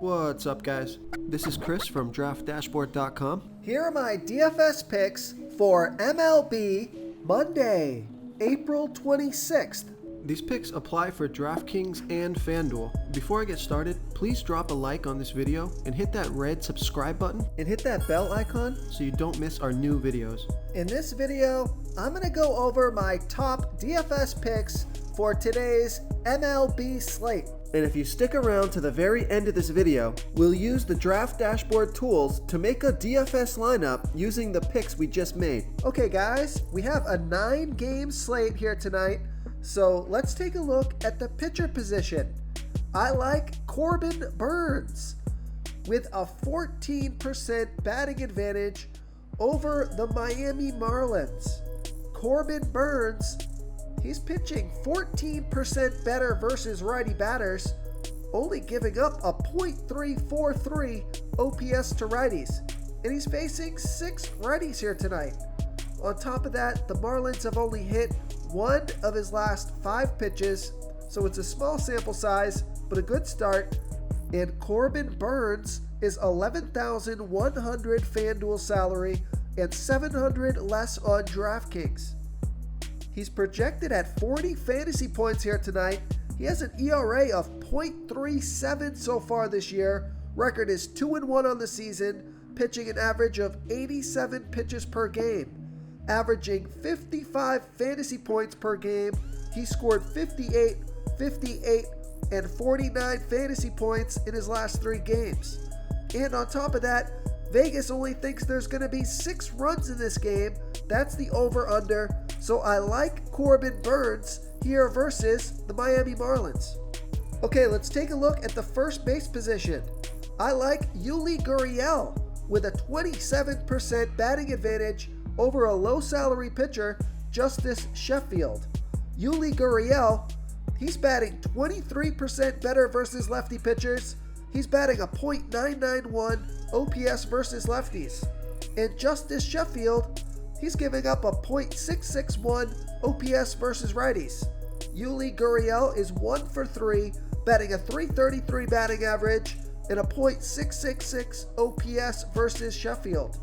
What's up, guys? This is Chris from DraftDashboard.com. Here are my DFS picks for MLB Monday, April 26th. These picks apply for DraftKings and FanDuel. Before I get started, please drop a like on this video and hit that red subscribe button And hit that bell icon. so you don't miss our new videos. In this video, I'm going to go over my top DFS picks for today's MLB slate. And if you stick around to the very end of this video, we'll use the Draft Dashboard tools to make a DFS lineup using the picks we just made. Okay guys, we have a 9-game slate here tonight, so let's take a look at the pitcher position. I like Corbin Burnes with a 14% batting advantage over the Miami Marlins. Corbin Burnes, he's pitching 14% better versus righty batters, only giving up a .343 OPS to righties. And he's facing 6 righties here tonight. On top of that, the Marlins have only hit 1 of his last 5 pitches, so it's a small sample size, but a good start. And Corbin Burnes is $11,100 FanDuel salary and $700 less on DraftKings. He's projected at 40 fantasy points here tonight. He has an ERA of .37 so far this year. Record is 2-1 on the season, pitching an average of 87 pitches per game. Averaging 55 fantasy points per game, he scored 58, 58, and 49 fantasy points in his last 3 games. And on top of that, Vegas only thinks there's going to be 6 runs in this game. That's the over-under. So I like Corbin Burnes here versus the Miami Marlins. Okay, let's take a look at the first base position. I like Yuli Gurriel with a 27% batting advantage over a low-salary pitcher, Justice Sheffield. Yuli Gurriel, he's batting 23% better versus lefty pitchers. He's batting a .991 OPS versus lefties. And Justice Sheffield, he's giving up a .661 OPS versus righties. Yuli Gurriel is 1 for 3, batting a .333 batting average and a .666 OPS versus Sheffield.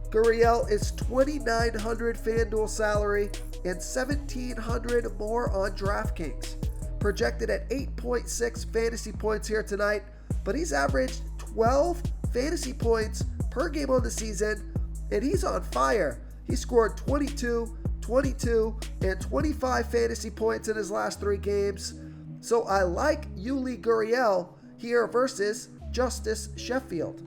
Gurriel is $2,900 FanDuel salary and $1,700 more on DraftKings. Projected at 8.6 fantasy points here tonight, but he's averaged 12 fantasy points per game on the season, and he's on fire. He scored 22, 22, and 25 fantasy points in his last 3 games. So I like Yuli Gurriel here versus Justice Sheffield.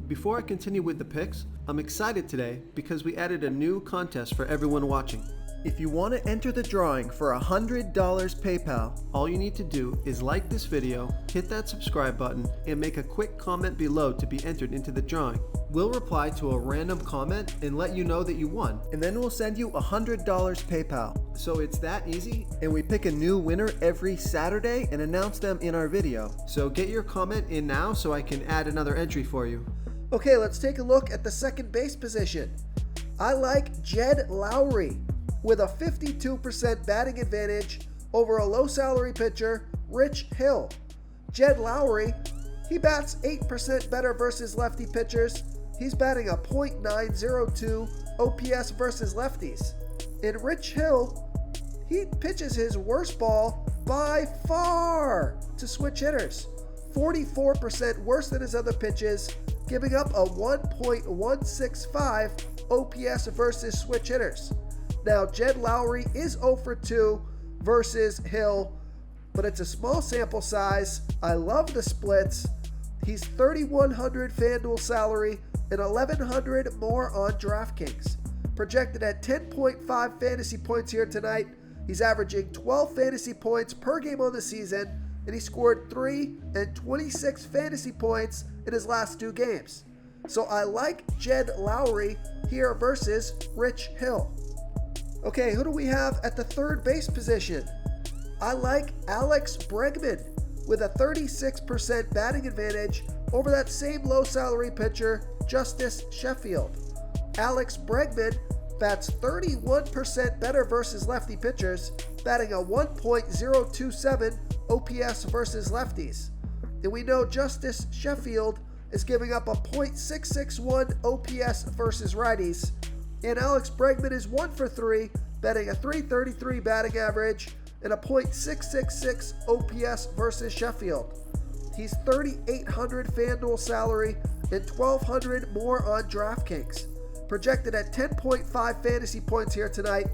Before I continue with the picks, I'm excited today because we added a new contest for everyone watching. If you want to enter the drawing for $100 PayPal, All you need to do is like this video, hit that subscribe button, and make a quick comment below to be entered into the drawing. We'll reply to a random comment and let you know that you won. and then we'll send you $100 PayPal. So it's that easy. And we pick a new winner every Saturday and announce them in our video. So get your comment in now so I can add another entry for you. Okay, let's take a look at the second base position. I like Jed Lowry with a 52% batting advantage over a low-salary pitcher, Rich Hill. Jed Lowry, he bats 8% better versus lefty pitchers. He's batting a .902 OPS versus lefties. And Rich Hill, he pitches his worst ball by far to switch hitters. 44% worse than his other pitches, giving up a .165 OPS versus switch hitters. Now, Jed Lowry is 0 for 2 versus Hill, but it's a small sample size. I love the splits. He's $3,100 FanDuel salary and $1,100 more on DraftKings. Projected at 10.5 fantasy points here tonight. He's averaging 12 fantasy points per game on the season, and he scored 3 and 26 fantasy points in his last 2 games. So I like Jed Lowry here versus Rich Hill. Okay, who do we have at the third base position? I like Alex Bregman with a 36% batting advantage over that same low salary pitcher, Justice Sheffield. Alex Bregman bats 31% better versus lefty pitchers, batting a .027 OPS versus lefties. And we know Justice Sheffield is giving up a .661 OPS versus righties. And Alex Bregman is 1 for 3, batting a .333 batting average and a .666 OPS versus Sheffield. He's $3,800 FanDuel salary and $1,200 more on DraftKings. Projected at 10.5 fantasy points here tonight,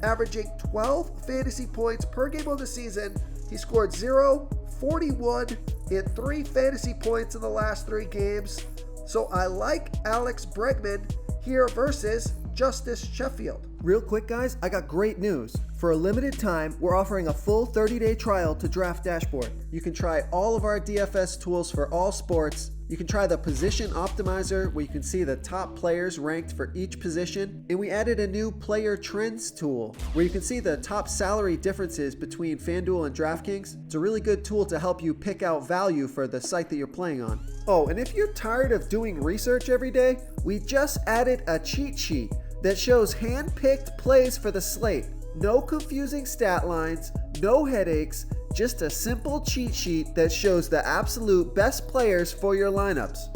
averaging 12 fantasy points per game of the season. He scored 0, 41, and 3 fantasy points in the last 3 games. So I like Alex Bregman here versus Justice Sheffield. Real quick, guys, I got great news. For a limited time, we're offering a full 30-day trial to Draft Dashboard. You can try all of our DFS tools for all sports. You can try the Position Optimizer, where you can see the top players ranked for each position. And we added a new Player Trends tool, where you can see the top salary differences between FanDuel and DraftKings. It's a really good tool to help you pick out value for the site that you're playing on. Oh, and if you're tired of doing research every day, we just added a cheat sheet that shows hand-picked plays for the slate. No confusing stat lines, no headaches, just a simple cheat sheet that shows the absolute best players for your lineups.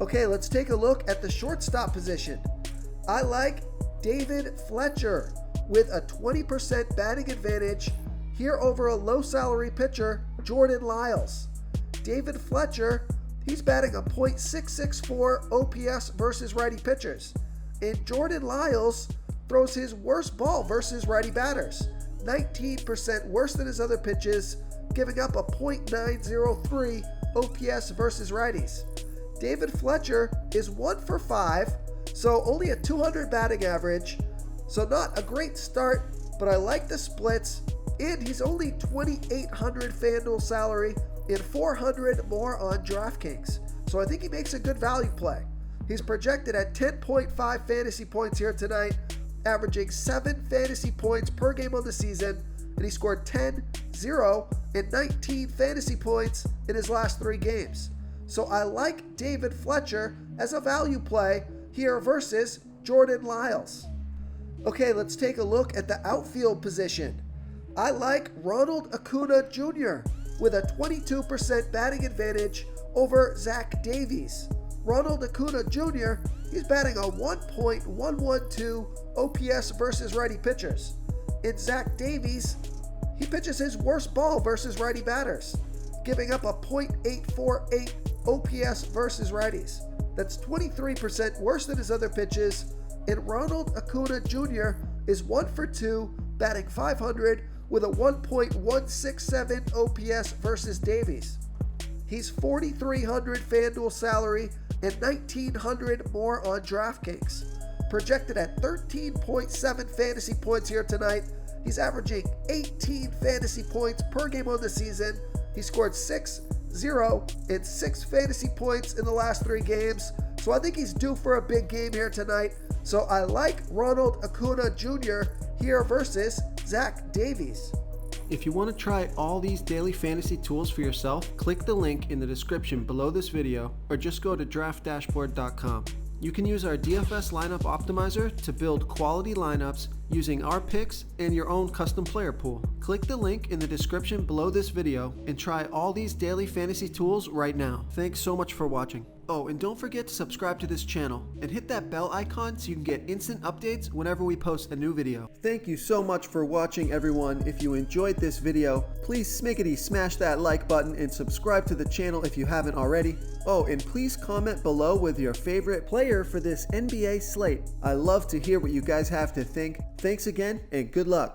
Okay, let's take a look at the shortstop position. I like David Fletcher with a 20% batting advantage here over a low salary pitcher, Jordan Lyles. David Fletcher, he's batting a .664 OPS versus righty pitchers. And Jordan Lyles throws his worst ball versus righty batters, 19% worse than his other pitches, giving up a .903 OPS versus righties. David Fletcher is 1 for 5, so only a 200 batting average, so not a great start, but I like the splits, and he's only $2,800 FanDuel salary and $400 more on DraftKings, so I think he makes a good value play. He's projected at 10.5 fantasy points here tonight, averaging 7 fantasy points per game of the season, and he scored 10, 0, and 19 fantasy points in his last 3 games. So I like David Fletcher as a value play here versus Jordan Lyles. Okay, let's take a look at the outfield position. I like Ronald Acuna Jr. with a 22% batting advantage over Zach Davies. Ronald Acuna Jr., he's batting a 1.112 OPS versus righty pitchers. And Zach Davies, he pitches his worst ball versus righty batters, giving up a .848 OPS versus righties. That's 23% worse than his other pitches. And Ronald Acuna Jr. is 1 for 2, batting .500 with a 1.167 OPS versus Davies. He's $4,300 FanDuel salary and $1,900 more on DraftKings. Projected at 13.7 fantasy points here tonight. He's averaging 18 fantasy points per game on the season. He scored 6, 0, and 6 fantasy points in the last 3 games. So I think he's due for a big game here tonight. So I like Ronald Acuna Jr. here versus Zach Davies. If you want to try all these daily fantasy tools for yourself, click the link in the description below this video or just go to draftdashboard.com. You can use our DFS lineup optimizer to build quality lineups using our picks and your own custom player pool. Click the link in the description below this video and try all these daily fantasy tools right now. Thanks so much for watching. Oh, and don't forget to subscribe to this channel and hit that bell icon so you can get instant updates whenever we post a new video. Thank you so much for watching, everyone. If you enjoyed this video, please smiggity smash that like button and subscribe to the channel if you haven't already. Oh, and please comment below with your favorite player for this NBA slate. I love to hear what you guys have to think. Thanks again and good luck.